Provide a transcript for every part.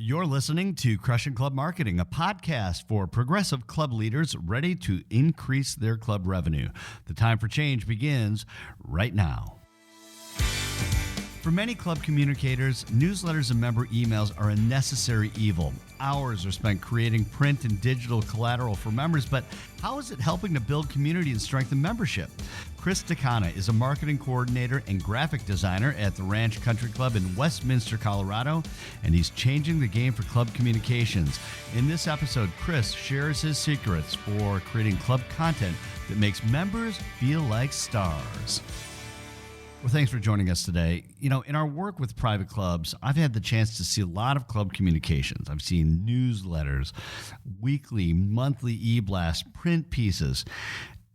You're listening to Crushing Club Marketing, a podcast for progressive club leaders ready to increase their club revenue. The time for change begins right now. For many club communicators, newsletters and member emails are a necessary evil. Hours are spent creating print and digital collateral for members, but how is it helping to build community and strengthen membership? DeConna is a marketing coordinator and graphic designer at the Ranch Country Club in Westminster, Colorado, and he's changing the game for club communications. In this episode, Chris shares his secrets for creating club content that makes members feel like stars. Well, thanks for joining us today. You know, in our work with private clubs, I've had the chance to see a lot of club communications. I've seen newsletters, weekly, monthly e-blasts, print pieces.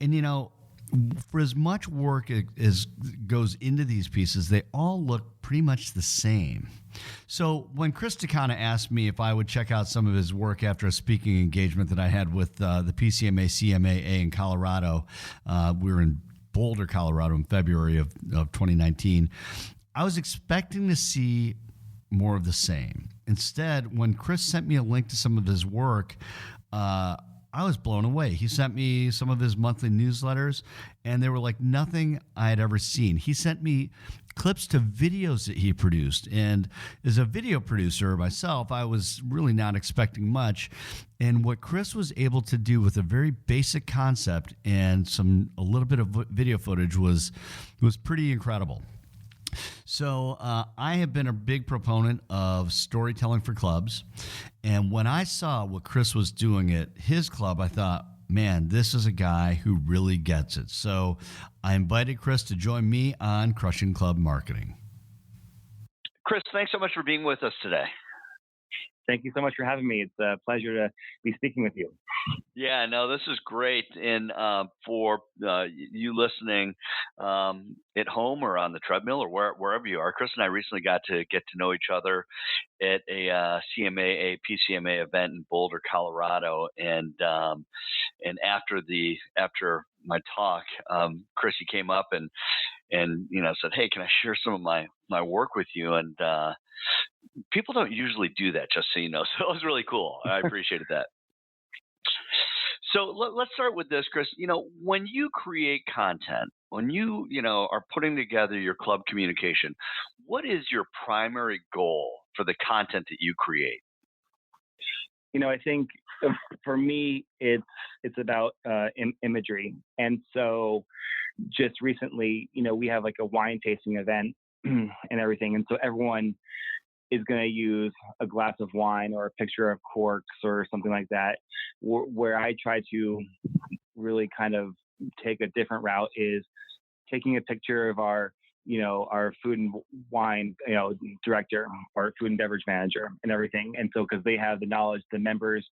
And, you know, for as much work as goes into these pieces, they all look pretty much the same. So when Chris DeConna asked me if I would check out some of his work after a speaking engagement that I had with the PCMA CMAA in Colorado, we were in Boulder, Colorado in February of 2019, I was expecting to see more of the same. Instead, when Chris sent me a link to some of his work, I was blown away. He sent me some of his monthly newsletters, and they were like nothing I had ever seen. He sent me clips to videos that he produced. And as a video producer myself, I was really not expecting much. And what Chris was able to do with a very basic concept and a little bit of video footage was pretty incredible. So I have been a big proponent of storytelling for clubs. And when I saw what Chris was doing at his club, I thought, man, this is a guy who really gets it. So I invited Chris to join me on Crushing Club Marketing. Chris, thanks so much for being with us today. Thank you so much for having me. It's a pleasure to be speaking with you. Yeah, no, this is great. And for you listening at home or on the treadmill or wherever you are, Chris and I recently got to get to know each other at a CMAA, PCMA event in Boulder, Colorado. And after my talk, Chris, he came up and said, "Hey, can I share some of my work with you?" And people don't usually do that, just so you know. So it was really cool. I appreciated that. So let's start with this, Chris. You know, when you create content, when you are putting together your club communication, what is your primary goal for the content that you create? I think for me, it's about imagery. And so just recently, we have like a wine tasting event and everything. And so everyone is going to use a glass of wine or a picture of corks or something like that. Where I try to really kind of take a different route is taking a picture of our food and wine, director, our food and beverage manager and everything. And so, because they have the knowledge, the members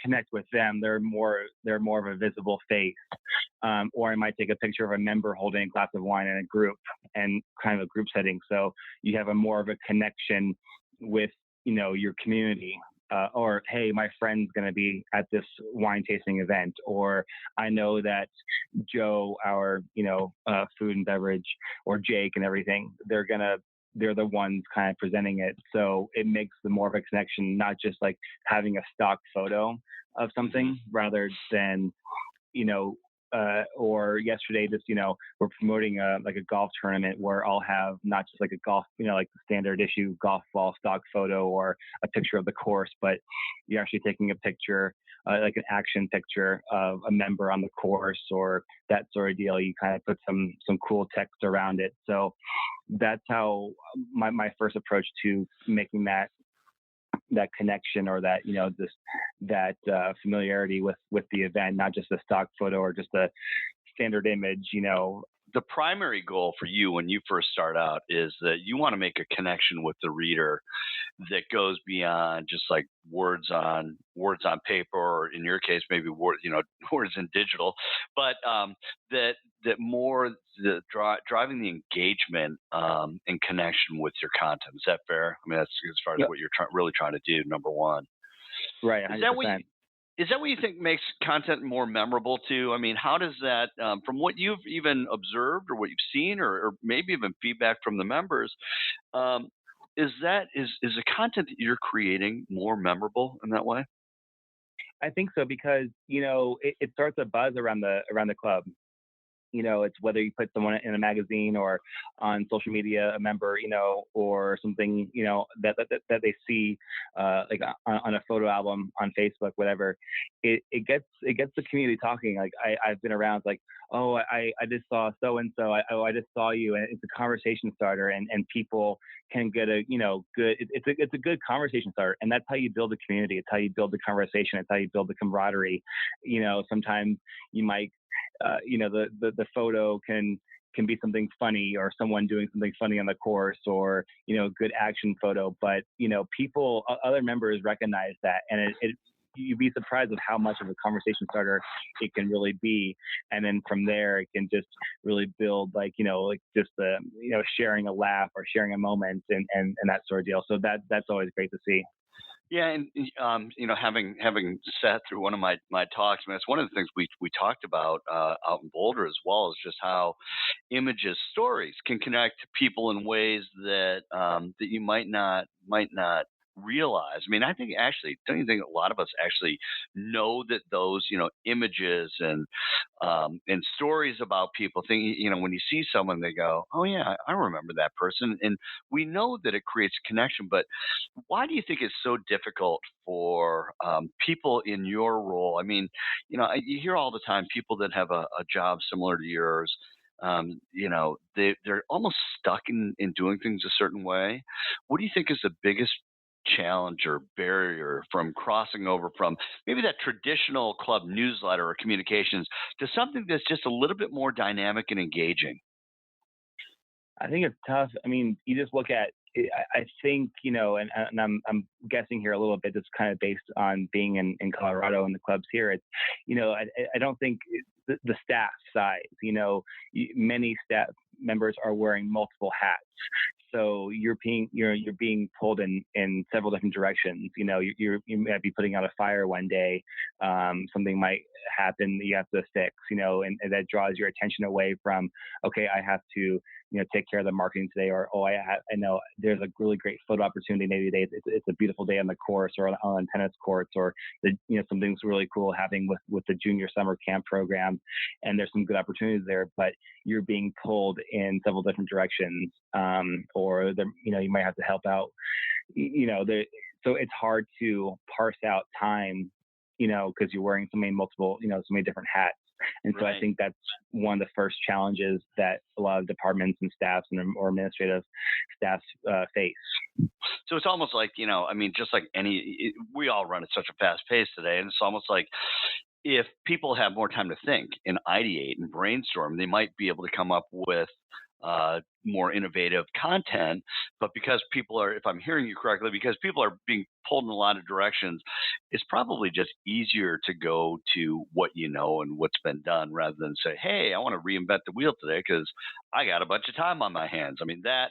connect with them, they're more of a visible face. Or I might take a picture of a member holding a glass of wine in a group and kind of a group setting. So you have more of a connection with, your community. Or, hey, my friend's going to be at this wine tasting event, or I know that Joe, our, food and beverage, or Jake and everything, they're the ones kind of presenting it. So it makes more of a connection, not just like having a stock photo of something rather than, or yesterday, just, we're promoting a golf tournament where I'll have not just like a golf, like the standard issue golf ball stock photo or a picture of the course, but you're actually taking a picture, like an action picture of a member on the course or that sort of deal. You kind of put some cool text around it. So that's how my first approach to making that connection or that, that familiarity with the event, not just a stock photo or just a standard image, The primary goal for you when you first start out is that you want to make a connection with the reader that goes beyond just like words on paper, or in your case, maybe words in digital, but that more driving the engagement and connection with your content. Is that fair? I mean, that's as far as what you're really trying to do. Number one, right? 100%. Is that what you think makes content more memorable too? I mean, how does that, from what you've even observed or what you've seen, or maybe even feedback from the members, is the content that you're creating more memorable in that way? I think so because it starts a buzz around the club. It's whether you put someone in a magazine or on social media, a member, or something, that they see, like on a photo album on Facebook, whatever. It gets the community talking. Like I've been around, like, oh, I just saw so and so. I just saw you, and it's a conversation starter, and people can get a good. It's a good conversation starter, and that's how you build a community. It's how you build the conversation. It's how you build the camaraderie. Sometimes you might the photo can be something funny or someone doing something funny on the course or good action photo, but people, other members recognize that, and it you'd be surprised at how much of a conversation starter it can really be. And then from there it can just really build, like just the sharing a laugh or sharing a moment, and that sort of deal. So that's always great to see. Yeah, and having sat through one of my talks, I mean, it's one of the things we talked about out in Boulder as well, is just how images, stories can connect people in ways that that you might not realize. I mean, I think actually, don't you think a lot of us actually know that those images and stories about people, think when you see someone, they go, oh yeah, I remember that person, and we know that it creates a connection. But why do you think it's so difficult for people in your role? I mean, you hear all the time people that have a job similar to yours. They're almost stuck in doing things a certain way. What do you think is the biggest challenge or barrier from crossing over from maybe that traditional club newsletter or communications to something that's just a little bit more dynamic and engaging? I think it's tough. I mean, you just look at. I think and I'm guessing here a little bit. It's kind of based on being in Colorado and the clubs here. It's I don't think the staff size. Many staff members are wearing multiple hats, so you're being pulled in several different directions. You might be putting out a fire one day. Something might happen that you have to fix. And that draws your attention away from, okay, I have to take care of the marketing today, or I know there's a really great photo opportunity. Maybe it's a beautiful day on the course or on tennis courts, or something's really cool happening with the junior summer camp program, and there's some good opportunities there. But you're being pulled in several different directions, or you might have to help out. So it's hard to parse out time, because you're wearing so many different hats. And so I think that's one of the first challenges that a lot of departments and staffs or administrative staffs face. So it's almost like, I mean, just like we all run at such a fast pace today. And it's almost like if people have more time to think and ideate and brainstorm, they might be able to come up with more innovative content. But because people are, if I'm hearing you correctly, because people are being pulled in a lot of directions, it's probably just easier to go to what you know and what's been done rather than say, hey, I want to reinvent the wheel today because I got a bunch of time on my hands. I mean, that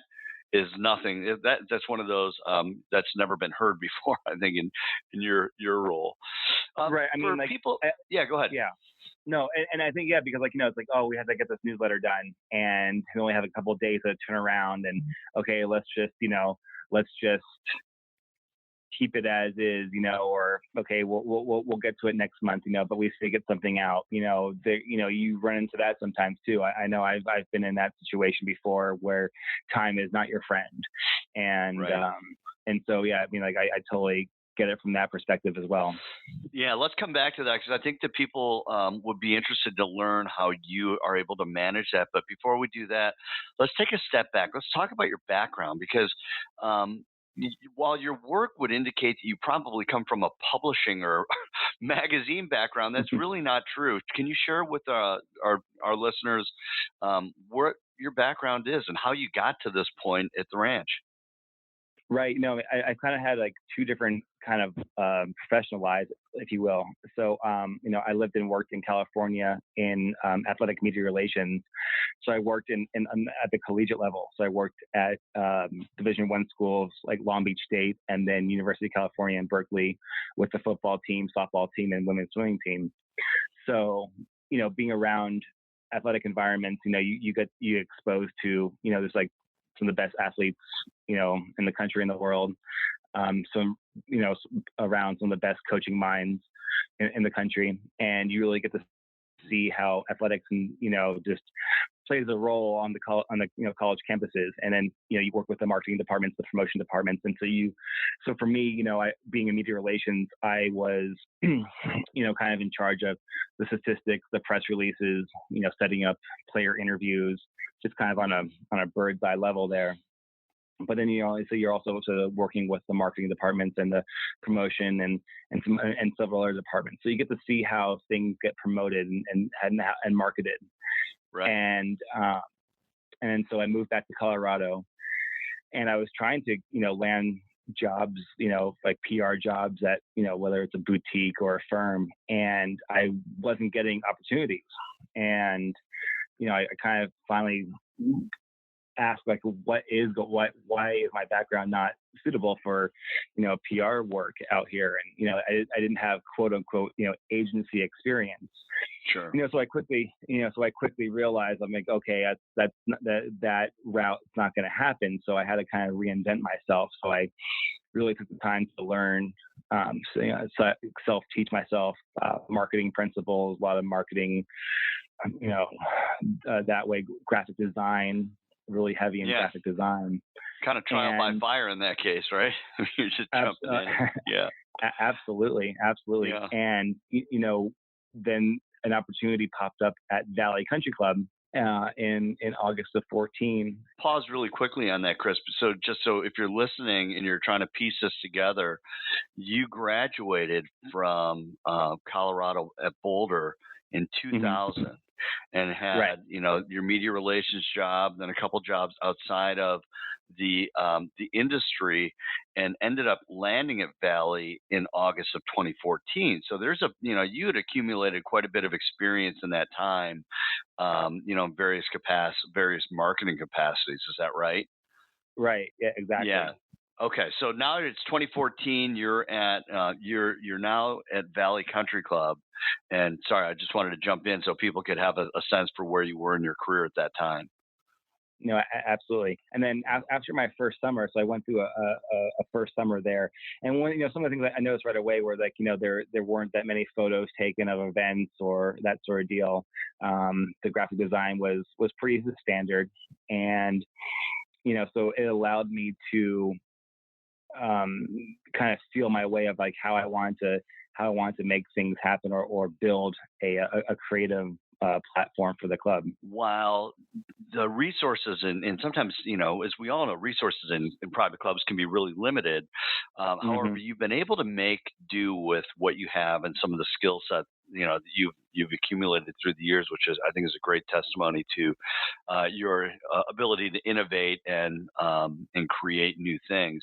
is nothing. That's one of those that's never been heard before, I think, in your role. Right. I mean, for people. Yeah, go ahead. Yeah. No, and I think, yeah, because it's like, oh, we have to get this newsletter done, and we only have a couple of days to turn around, and okay, let's just keep it as is, or okay, we'll get to it next month, but we still get something out, you run into that sometimes too. I know I've been in that situation before where time is not your friend, and right. And so yeah, I mean, like I totally get it from that perspective as well. Yeah, let's come back to that because I think that people would be interested to learn how you are able to manage that. But before we do that, let's take a step back. Let's talk about your background because while your work would indicate that you probably come from a publishing or magazine background, that's really not true. Can you share with our listeners what your background is and how you got to this point at the ranch? Right. I kind of had like two different kind of professional lives, if you will. So, I lived and worked in California in athletic media relations. So I worked at the collegiate level. So I worked at Division I schools like Long Beach State and then University of California in Berkeley with the football team, softball team, and women's swimming team. So, being around athletic environments, you get exposed to, there's like some of the best athletes, in the country and the world. Some, around some of the best coaching minds in the country, and you really get to see how athletics and just plays a role on the college campuses. And then you work with the marketing departments, the promotion departments, and so for me, being in media relations, I was kind of in charge of the statistics, the press releases, setting up player interviews, just kind of on a bird's eye level there. But then so you're also working with the marketing departments and the promotion and several other departments. So you get to see how things get promoted and marketed. Right. And so I moved back to Colorado, and I was trying to land jobs, like PR jobs at whether it's a boutique or a firm, and I wasn't getting opportunities. And I kind of finally ask, like, why is my background not suitable for PR work out here? And I didn't have quote unquote agency experience. Sure. So I quickly realized, I'm like, okay, that route's not going to happen. So I had to kind of reinvent myself. So I really took the time to learn, self-teach myself marketing principles, a lot of marketing, that way, graphic design, really heavy in graphic design. Kind of trial by fire in that case, right? You're just jumping in. Yeah. Absolutely. Yeah. And, then an opportunity popped up at Valley Country Club in August of 2014. Pause really quickly on that, Chris. So if you're listening and you're trying to piece this together, you graduated from Colorado at Boulder in 2000. Mm-hmm. And had your media relations job, then a couple jobs outside of the industry, and ended up landing at Valley in August of 2014. So there's you had accumulated quite a bit of experience in that time, in various marketing capacities. Is that right? Right. Yeah. Exactly. Yeah. Okay, so now it's 2014. You're now at Valley Country Club, and sorry, I just wanted to jump in so people could have a sense for where you were in your career at that time. No, absolutely. And then after my first summer, so I went through a first summer there, and some of the things that I noticed right away were like there weren't that many photos taken of events or that sort of deal. The graphic design was pretty standard, and so it allowed me to kind of feel my way of like how I want to make things happen or build a creative platform for the club. While the resources and sometimes, as we all know, resources in private clubs can be really limited. However, you've been able to make do with what you have and some of the skill set, that you've accumulated through the years, which I think is a great testimony to your ability to innovate and create new things.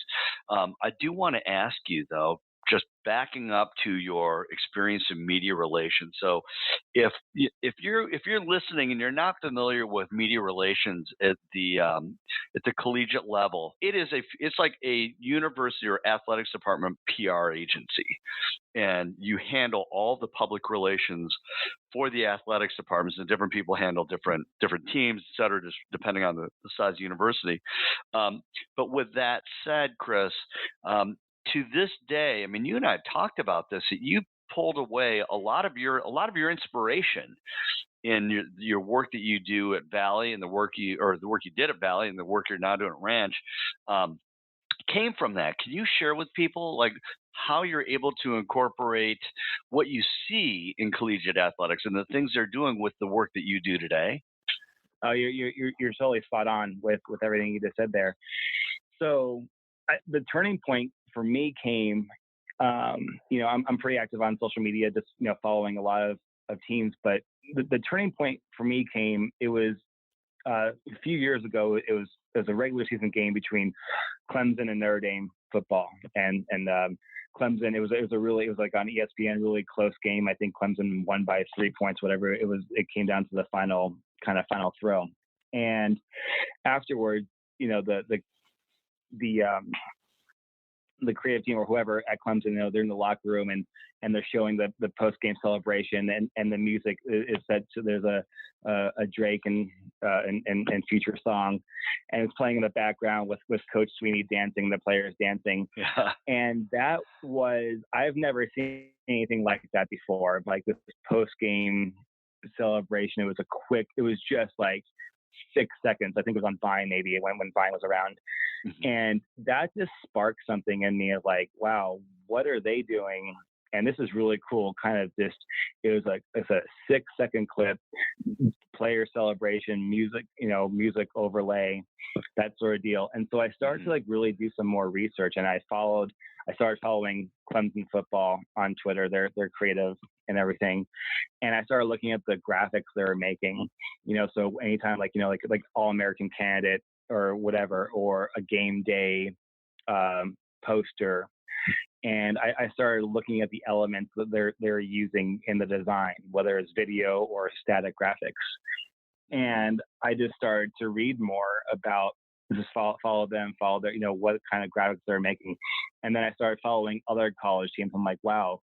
I do want to ask you, though, just backing up to your experience in media relations. So if you're listening and you're not familiar with media relations at the collegiate level, it's like a university or athletics department PR agency, and you handle all the public relations for the athletics departments, and different people handle different teams, et cetera, just depending on the size of the university. But with that said, Chris, to this day, I mean, you and I talked about this. That you pulled away a lot of your inspiration in your work that you do at Valley, and the work you did at Valley, and the work you're now doing at Ranch, came from that. Can you share with people like how you're able to incorporate what you see in collegiate athletics and the things they're doing with the work that you do today? Oh, you're totally spot on with everything you just said there. So the turning point for me came, I'm pretty active on social media, just following a lot of teams. But the turning point for me came. It was a few years ago. It was a regular season game between Clemson and Notre Dame football, and Clemson. It was like on ESPN, really close game. I think Clemson won by 3 points, whatever it was. It came down to the final throw, and afterwards, the the creative team or whoever at Clemson, they're in the locker room and they're showing the post game celebration and the music is set. So there's a Drake and Future song, and it's playing in the background with Coach Sweeney dancing, the players dancing. Yeah. And that was, I've never seen anything like that before. Like this post game celebration. It was just like 6 seconds. I think it was on Vine maybe when Vine was around. Mm-hmm. And that just sparked something in me of like, wow, what are they doing? And this is really cool. Kind of just, it's a 6 second clip, player celebration, music, music overlay, that sort of deal. And so I started to like really do some more research, and I started following Clemson football on Twitter. They're creative and everything. And I started looking at the graphics they were making, so anytime like All-American candidate or whatever, or a game day poster. And I started looking at the elements that they're using in the design, whether it's video or static graphics. And I just started to read more about, just follow their, what kind of graphics they're making. And then I started following other college teams. I'm like, wow,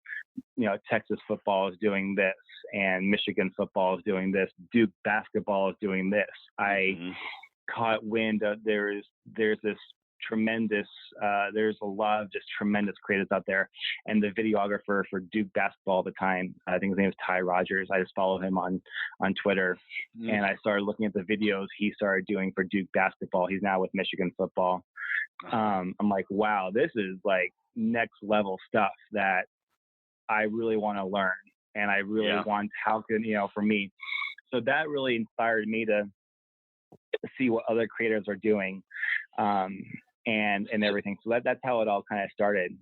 Texas football is doing this, and Michigan football is doing this. Duke basketball is doing this. I caught wind of there's this tremendous, there's a lot of just tremendous creatives out there. And the videographer for Duke basketball at the time, I think his name is Ty Rogers. I just follow him on Twitter. And I started looking at the videos he started doing for Duke basketball. He's now with Michigan football. I'm like, wow, this is like next level stuff that I really want to learn. And I really want, for me. So that really inspired me to see what other creators are doing. And everything. So that's how it all kind of started.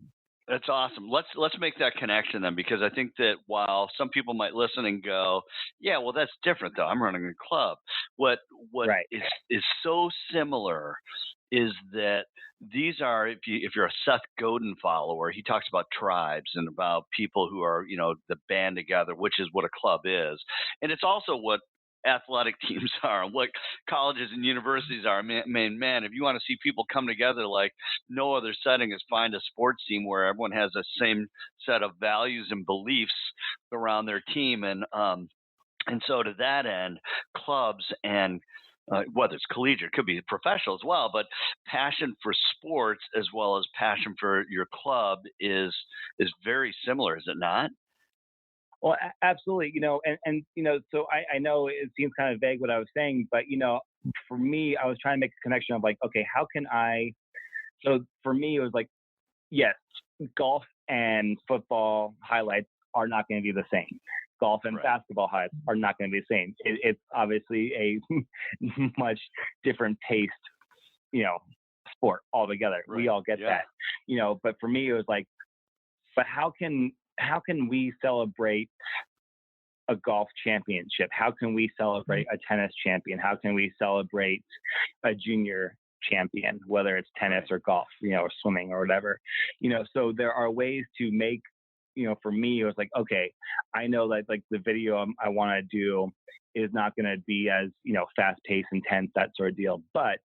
That's awesome. Let's make that connection then, because I think that while some people might listen and go, yeah, well, that's different though. I'm running a club. What right. is so similar is that these are, if you're a Seth Godin follower, he talks about tribes and about people who are, the band together, which is what a club is. And it's also what athletic teams are and what colleges and universities are. Man, if you want to see people come together like no other setting, is find a sports team where everyone has the same set of values and beliefs around their team. And so to that end, clubs and whether it's collegiate, it could be professional as well, but passion for sports as well as passion for your club is very similar, is it not? Well, absolutely. So I know it seems kind of vague what I was saying, but, for me, I was trying to make a connection of like, okay, how can so for me, it was like, yes, golf and football highlights are not going to be the same. Golf and basketball highlights are not going to be the same. It's obviously a much different paced, sport altogether. Right. We all get that, but for me, it was like, but how can we celebrate a golf championship? How can we celebrate a tennis champion? How can we celebrate a junior champion, whether it's tennis or golf, or swimming or whatever, so there are ways to make, for me, it was like, okay, I know that like the video I want to do is not going to be as, fast paced, intense, that sort of deal. But,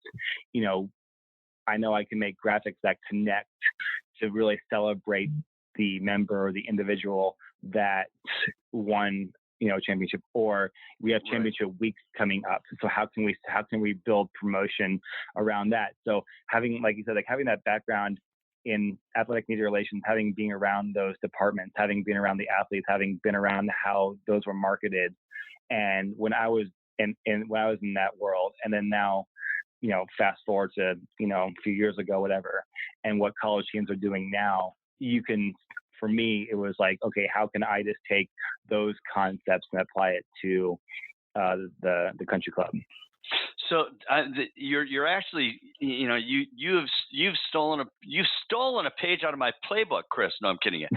I know I can make graphics that connect to really celebrate the member or the individual that won, championship, or we have championship weeks coming up. So how can we build promotion around that? So having, like you said, like having that background in athletic media relations, having been around those departments, having been around the athletes, having been around how those were marketed. And when I was in that world, and then now, fast forward to, a few years ago, whatever, and what college teams are doing now, for me, it was like, okay, how can I just take those concepts and apply it to the country club? So you're actually, you've stolen a page out of my playbook, Chris. No, I'm kidding you.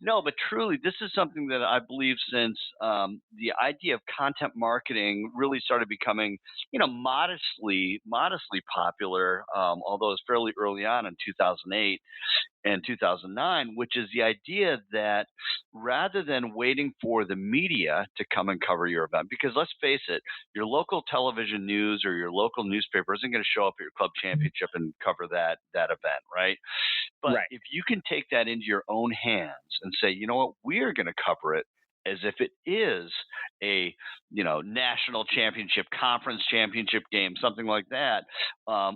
No, but truly, this is something that I believe since the idea of content marketing really started becoming, modestly popular, although it was fairly early on in 2008 and 2009, which is the idea that rather than waiting for the media to come and cover your event, because let's face it, your local television television news or your local newspaper isn't going to show up at your club championship and cover that event, right? But Right. if you can take that into your own hands and say, you know what, we are going to cover it as if it is a national championship, conference championship game, something like that,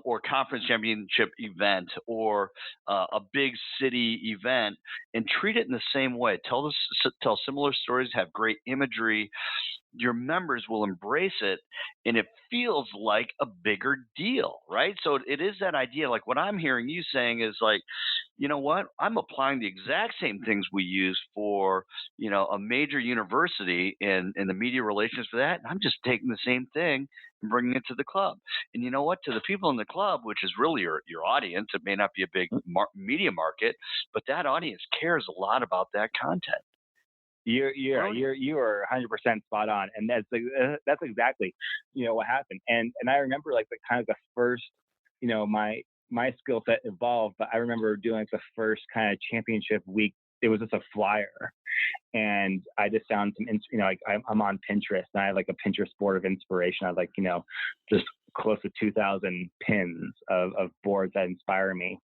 or conference championship event, or a big city event, and treat it in the same way. Tell similar stories, have great imagery. Your members will embrace it, and it feels like a bigger deal, right? So it is that idea. Like what I'm hearing you saying is like, you know what? I'm applying the exact same things we use for, a major university in the media relations for that. And I'm just taking the same thing and bringing it to the club. And you know what? To the people in the club, which is really your audience, it may not be a big media market, but that audience cares a lot about that content. You are 100% spot on, and that's exactly what happened. And I remember like the kind of the first, my skill set evolved, but I remember doing like the first kind of championship week. It was just a flyer, and I just found some, like I'm on Pinterest, and I have like a Pinterest board of inspiration. I have like just close to 2,000 pins of boards that inspire me.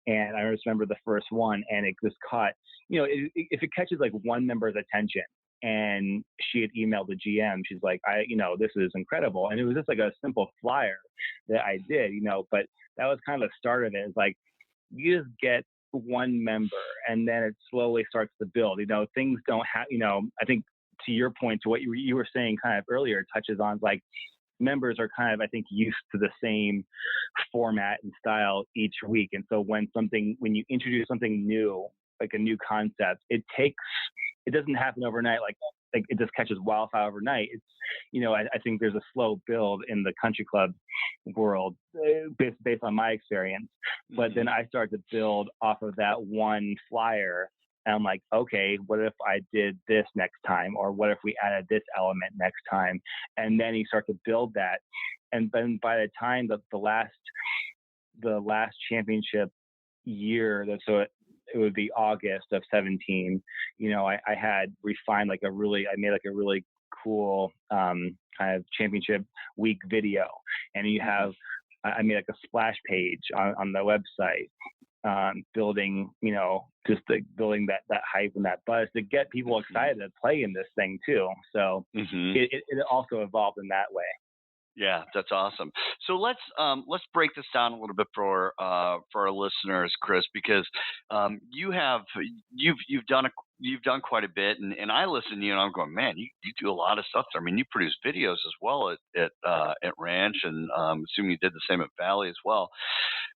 And I just remember the first one, and it just caught, if it catches like one member's attention, and she had emailed the GM, she's like, this is incredible. And it was just like a simple flyer that I did, but that was kind of the start of it. It's like, you just get one member, and then it slowly starts to build. Things don't have, I think to your point, to what you were saying kind of earlier, touches on like, members are kind of, I think, used to the same format and style each week. And so when you introduce something new, like a new concept, it doesn't happen overnight. Like it just catches wildfire overnight. It's, I think there's a slow build in the country club world based on my experience. But then I start to build off of that one flyer. And I'm like, okay, what if I did this next time? Or what if we added this element next time? And then you start to build that. And then by the time the last championship year, so it would be August of 17, I had refined I made like a really cool kind of championship week video. And I made like a splash page on the website. Building, building that hype and that buzz to get people excited to play in this thing too. So it also evolved in that way. Yeah, that's awesome. So let's break this down a little bit for our listeners, Chris, because you've done quite a bit, and I listen to you and I'm going, man, you do a lot of stuff there. I mean, you produce videos as well at Ranch, and assuming you did the same at Valley as well.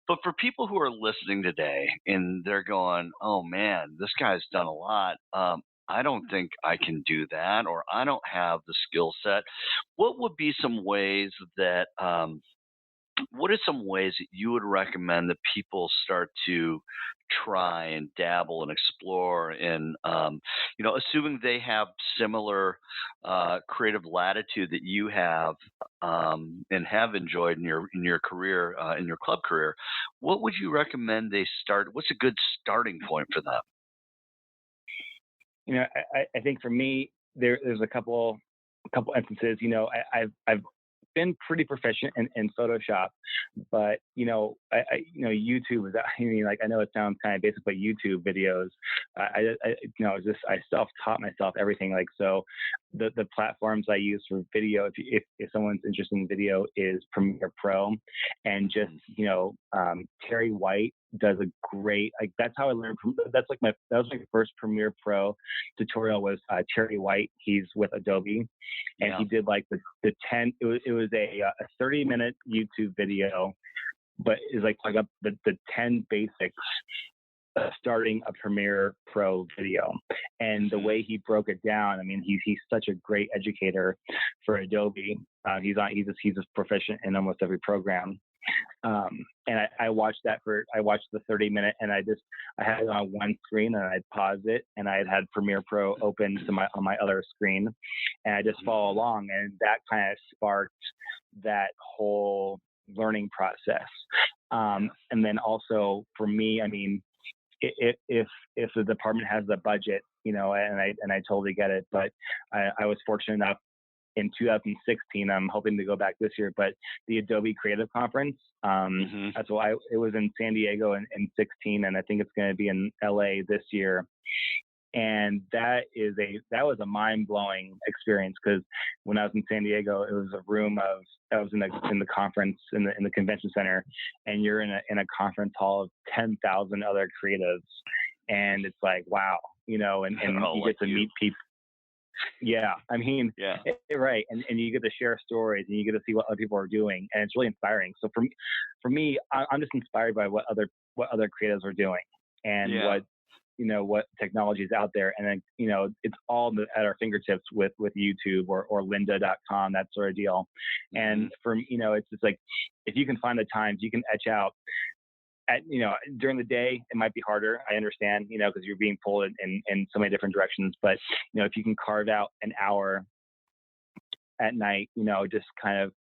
But for people who are listening today and they're going, oh man, this guy's done a lot. I don't think I can do that, or I don't have the skill set. What would be some ways that what are some ways that you would recommend that people start to try and dabble and explore in, assuming they have similar creative latitude that you have and have enjoyed in your career, in your club career? What would you recommend they start? What's a good starting point for them? I think for me, there's a couple instances. I've been pretty proficient in Photoshop, but YouTube is. I know it sounds kind of basic, but YouTube videos, I self-taught myself everything. Like, so the platforms I use for video, if someone's interested in video, is Premiere Pro, and just Terry White does a great, like, that's how I learned. That was my first Premiere Pro tutorial, was Terry White. He's with Adobe, and he did like the 10. It was a 30-minute YouTube video, but it's like up the 10 basics starting a Premiere Pro video. And the way he broke it down, I mean, he's such a great educator for Adobe. He's just proficient in almost every program. And I watched the 30-minute, and I had it on one screen, and I'd pause it, and I had Premiere Pro open on my other screen, and I just follow along, and that kind of sparked that whole learning process. And then also for me, I mean, if the department has the budget, and I totally get it, but I was fortunate enough in 2016. I'm hoping to go back this year, but the Adobe Creative Conference. That's why it was in San Diego in 16, and I think it's going to be in LA this year. And that was a mind-blowing experience, because when I was in San Diego, it was a room of, I was in the conference in the convention center, and you're in a conference hall of 10,000 other creatives, and it's like, wow, you like get to meet people. Yeah, I mean, right, and you get to share stories, and you get to see what other people are doing, and it's really inspiring. So for me, I'm just inspired by what other creatives are doing, and what technology is out there. And then, it's all at our fingertips with YouTube or lynda.com, that sort of deal. And it's just like, if you can find the times, you can etch out during the day, it might be harder. I understand, because you're being pulled in so many different directions. But, if you can carve out an hour at night, just kind of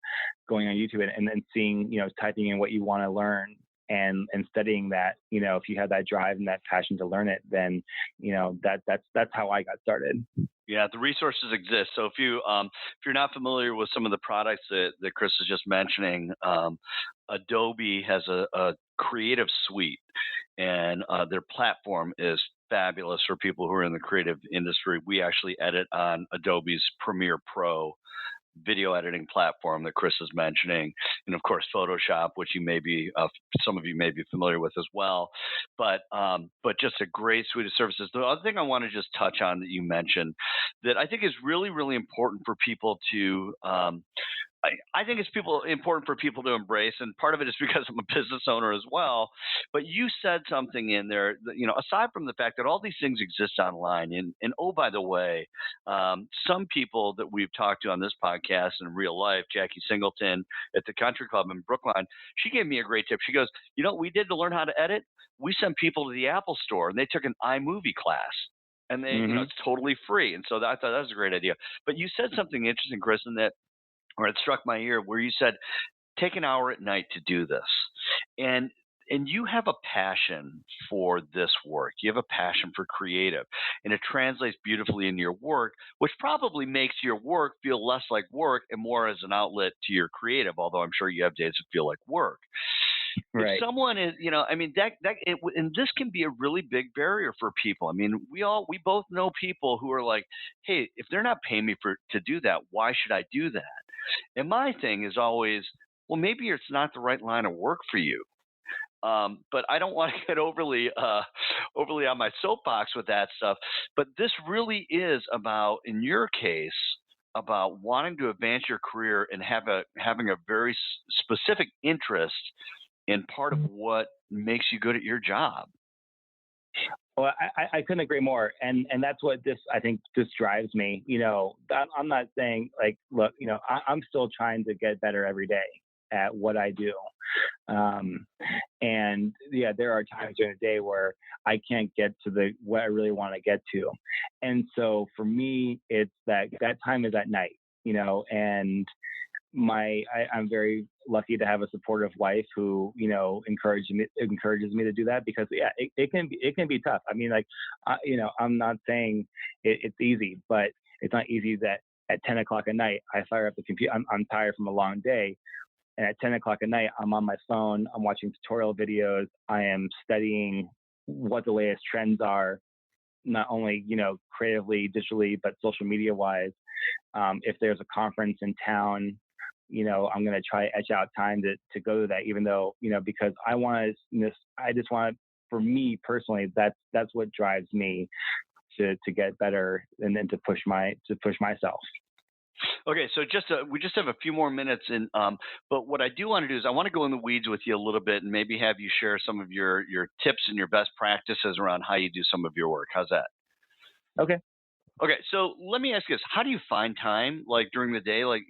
going on YouTube and then seeing, typing in what you want to learn, and studying that, if you have that drive and that passion to learn it, then, that's how I got started. Yeah, the resources exist. So if you're not familiar with some of the products that Chris is just mentioning, Adobe has a creative suite, and their platform is fabulous for people who are in the creative industry. We actually edit on Adobe's Premiere Pro video editing platform that Chris is mentioning, and of course Photoshop, which some of you may be familiar with as well. But just a great suite of services. The other thing I want to just touch on that you mentioned that I think is really, really important for people to I think it's important for people to embrace, and part of it is because I'm a business owner as well. But you said something in there that, aside from the fact that all these things exist online, and oh, by the way, some people that we've talked to on this podcast in real life, Jackie Singleton at the Country Club in Brookline, she gave me a great tip. She goes, what we did to learn how to edit? We sent people to the Apple Store, and they took an iMovie class. And they, it's totally free. And so I thought that was a great idea. But you said something interesting, Chris, in that, or it struck my ear, where you said, take an hour at night to do this. And you have a passion for this work. You have a passion for creative, and it translates beautifully in your work, which probably makes your work feel less like work and more as an outlet to your creative, although I'm sure you have days that feel like work. Right. If someone is, and this can be a really big barrier for people. I mean, we both know people who are like, hey, if they're not paying me to do that, why should I do that? And my thing is always, well, maybe it's not the right line of work for you. But I don't want to get overly on my soapbox with that stuff. But this really is about, in your case, about wanting to advance your career and having a very specific interest in part of what makes you good at your job. Well, I couldn't agree more. And that's what I think this drives me. I'm not saying like, look, I'm still trying to get better every day at what I do. And yeah, there are times during the day where I can't get to what I really want to get to. And so for me, it's that time is at night, and I'm very lucky to have a supportive wife who, encourages me to do that, because it can be tough. I mean, like, I'm not saying it's easy, but it's not easy that at 10 o'clock at night, I fire up the computer. I'm tired from a long day. And at 10 o'clock at night, I'm on my phone. I'm watching tutorial videos. I am studying what the latest trends are, not only, creatively, digitally, but social media wise. If there's a conference in town, I'm going to try to etch out time to go to that, even though, because I just want, for me personally, that's what drives me to get better, and then to push myself. Okay, so we just have a few more minutes, but what I do want to do is I want to go in the weeds with you a little bit, and maybe have you share some of your tips and your best practices around how you do some of your work. How's that? Okay. Okay, so let me ask you this: how do you find time, like during the day, like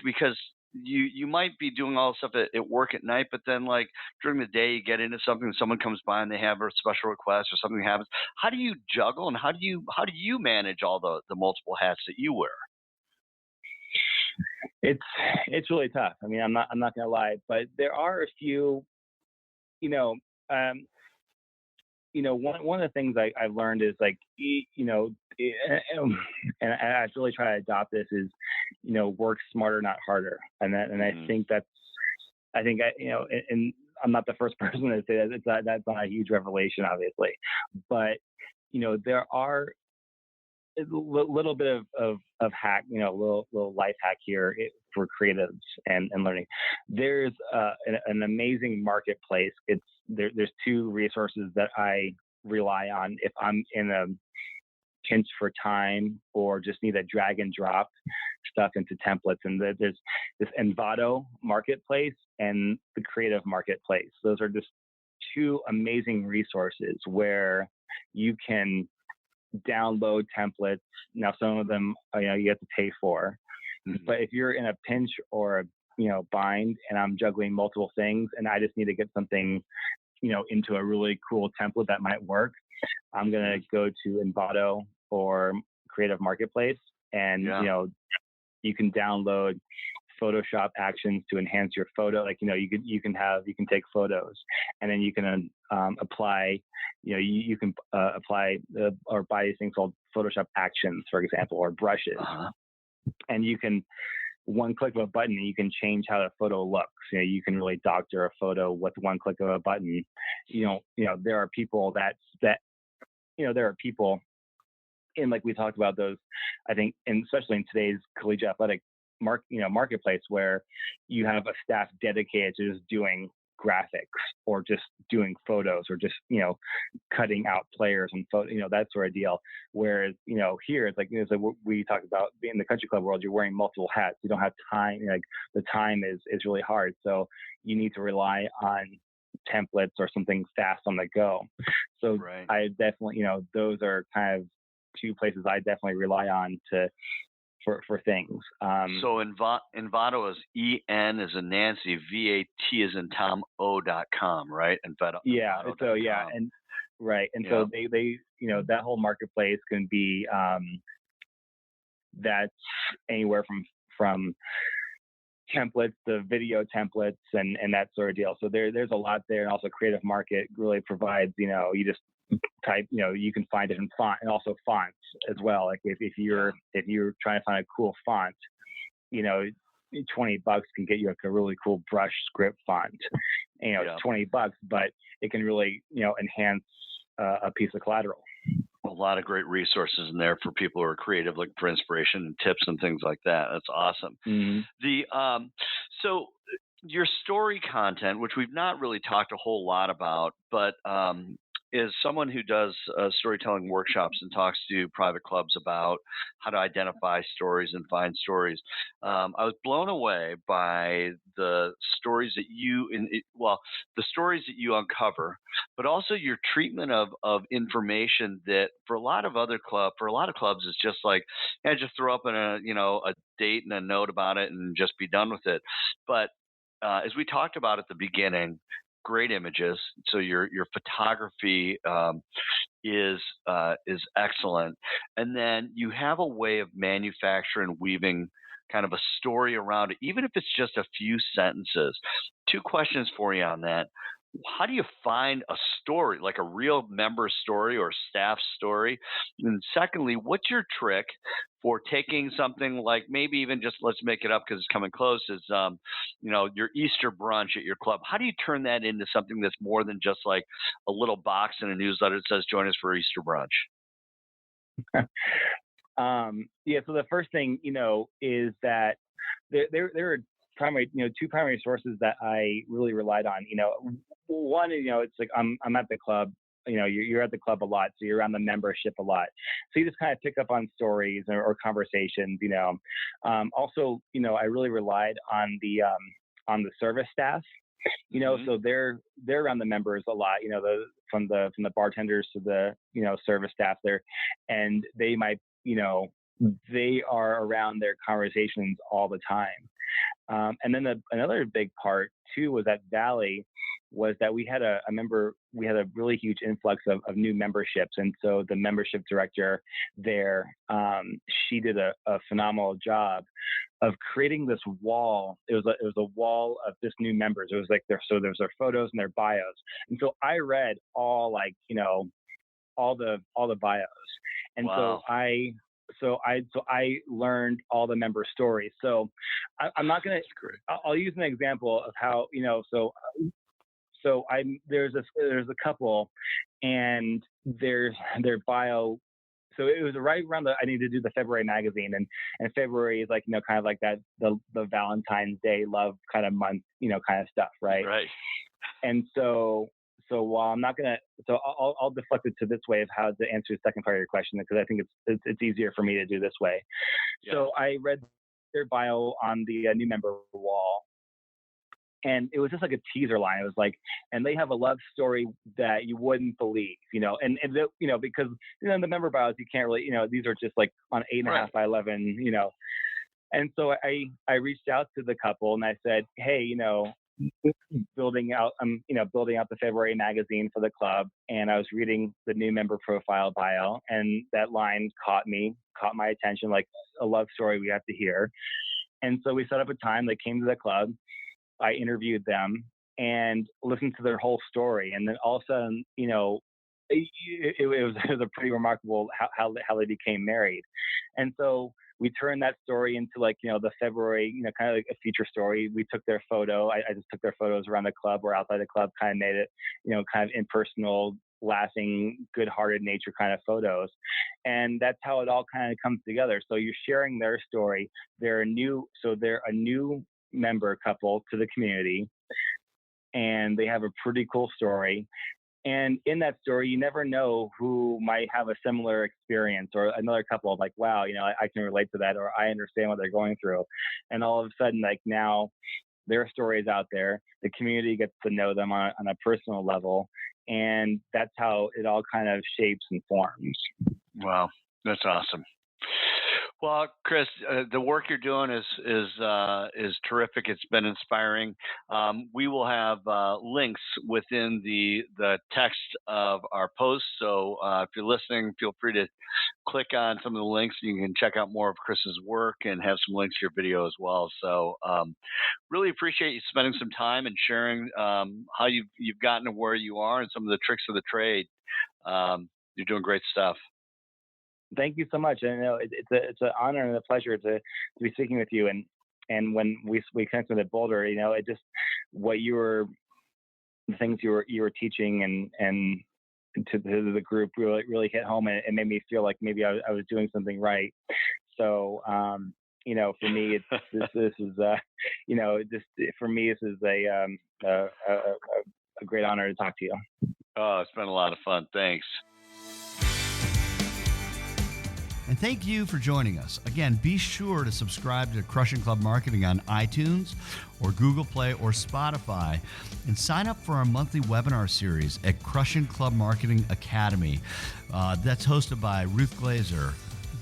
because you might be doing all the stuff at work at night, but then like during the day you get into something, someone comes by and they have a special request or something happens. How do you juggle, and how do you manage all the multiple hats that you wear? It's really tough. I mean, I'm not gonna lie, but there are a few, one of the things I've learned is like, and I really try to adopt this is, work smarter, not harder. And I think and I'm not the first person to say that. That's not a huge revelation, obviously, but there are a little bit of hack, little life hack here for creatives and learning. There's an amazing marketplace. There's two resources that I rely on if I'm in a pinch for time or just need to drag and drop stuff into templates. And there's this Envato marketplace and the Creative Marketplace. Those are just two amazing resources where you can download templates. Now, some of them, you have to pay for, but if you're in a pinch or bind and I'm juggling multiple things and I just need to get something, into a really cool template that might work, I'm going to go to Envato or Creative Marketplace, and, you can download Photoshop actions to enhance your photo. Like, you can take photos and then you can apply, you can apply or buy these things called Photoshop actions, for example, or brushes. And you can, one click of a button, you can change how the photo looks. You can really doctor a photo with one click of a button. There are people there are people, and like we talked about those, I think, and especially in today's collegiate athletic marketplace, where you have a staff dedicated to just doing graphics or just doing photos or just cutting out players and that sort of deal. Whereas here it's like, we talked about in the country club world, you're wearing multiple hats. You don't have time. Like, the time is really hard. So you need to rely on templates or something fast on the go. So right. I definitely, those are kind of two places I definitely rely on for things. So Envato is EN as in Nancy, VAT as in Tom O.com, right? Envato. Yeah. So yeah, and right, and so they that whole marketplace can be that's anywhere from templates to video templates and that sort of deal. So there's a lot there, and also Creative Market really provides you just type, you can find different font and also fonts as well. Like if you're trying to find a cool font, $20 can get you like a really cool brush script font. It's $20, but it can really enhance a piece of collateral. A lot of great resources in there for people who are creative, looking for inspiration and tips and things like that. That's awesome. Mm-hmm. So your story content, which we've not really talked a whole lot about, but is someone who does storytelling workshops and talks to private clubs about how to identify stories and find stories. I was blown away by the stories that the stories that you uncover, but also your treatment of information that for a lot of clubs is just like, just throw up in a date and a note about it and just be done with it. But as we talked about at the beginning, great images. So your photography is excellent, and then you have a way of manufacturing, weaving kind of a story around it, even if it's just a few sentences. Two questions for you on that. How do you find a story, like a real member story or staff story? And secondly, what's your trick for taking something like, maybe even just, let's make it up because it's coming close, is your Easter brunch at your club? How do you turn that into something that's more than just like a little box in a newsletter that says join us for Easter brunch? So the first thing is that there are two primary sources that I really relied on. One, it's like I'm at the club. You're at the club a lot, so you're around the membership a lot. So you just kind of pick up on stories or conversations. Also, I really relied on the service staff. So they're around the members a lot. From the bartenders to the service staff there, and they might they are around their conversations all the time. And then another big part too was at Valley was that we had a really huge influx of new memberships. And so the membership director there, she did a phenomenal job of creating this wall. It was a wall of just new members. It was like there's their photos and their bios. And so I read all all the bios. And wow. so I learned all the member stories. So I'm not going to, I'll use an example of how, there's a couple and their bio. So it was right around I needed to do the February magazine, and February is like, kind of like that, the Valentine's Day love kind of month, kind of stuff. Right. Right. And so while I'm not going to, I'll deflect it to this way of how to answer the second part of your question, because I think it's easier for me to do this way. Yeah. So I read their bio on the new member wall, and it was just like a teaser line. It was like, and they have a love story that you wouldn't believe, because the member bios, you can't really, these are just like on 8.5 by 11, And so I reached out to the couple and I said, hey, building out the February magazine for the club, and I was reading the new member profile bio, and that line caught my attention, like a love story we have to hear. And so we set up a time. They came to the club. I interviewed them and listened to their whole story, and then all of a sudden, it was a pretty remarkable how they became married. And so we turned that story into the February, kind of like a feature story. We took their photo. I just took their photos around the club or outside the club, kind of made it, kind of impersonal, laughing, good-hearted nature kind of photos. And that's how it all kind of comes together. So you're sharing their story. They're a new member couple to the community, and they have a pretty cool story. And in that story, you never know who might have a similar experience, or another couple like, wow, I can relate to that, or I understand what they're going through. And all of a sudden, now their story is out there. The community gets to know them on a personal level. And that's how it all kind of shapes and forms. Wow. That's awesome. Well, Chris, the work you're doing is terrific. It's been inspiring. We will have links within the text of our post. So if you're listening, feel free to click on some of the links. You can check out more of Chris's work and have some links to your video as well. So really appreciate you spending some time and sharing how you've gotten to where you are and some of the tricks of the trade. You're doing great stuff. Thank you so much. And it's an honor and a pleasure to be speaking with you. And when we connected at Boulder, it just the things you were teaching and to the group really hit home, and it made me feel like maybe I was doing something right. So for me, this is a great honor to talk to you. Oh, it's been a lot of fun. Thanks. And thank you for joining us. Again, be sure to subscribe to Crushing Club Marketing on iTunes or Google Play or Spotify, and sign up for our monthly webinar series at Crushing Club Marketing Academy. That's hosted by Ruth Glazer,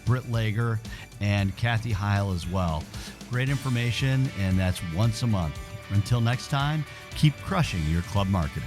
Britt Lager, and Kathy Heil as well. Great information, and that's once a month. Until next time, keep crushing your club marketing.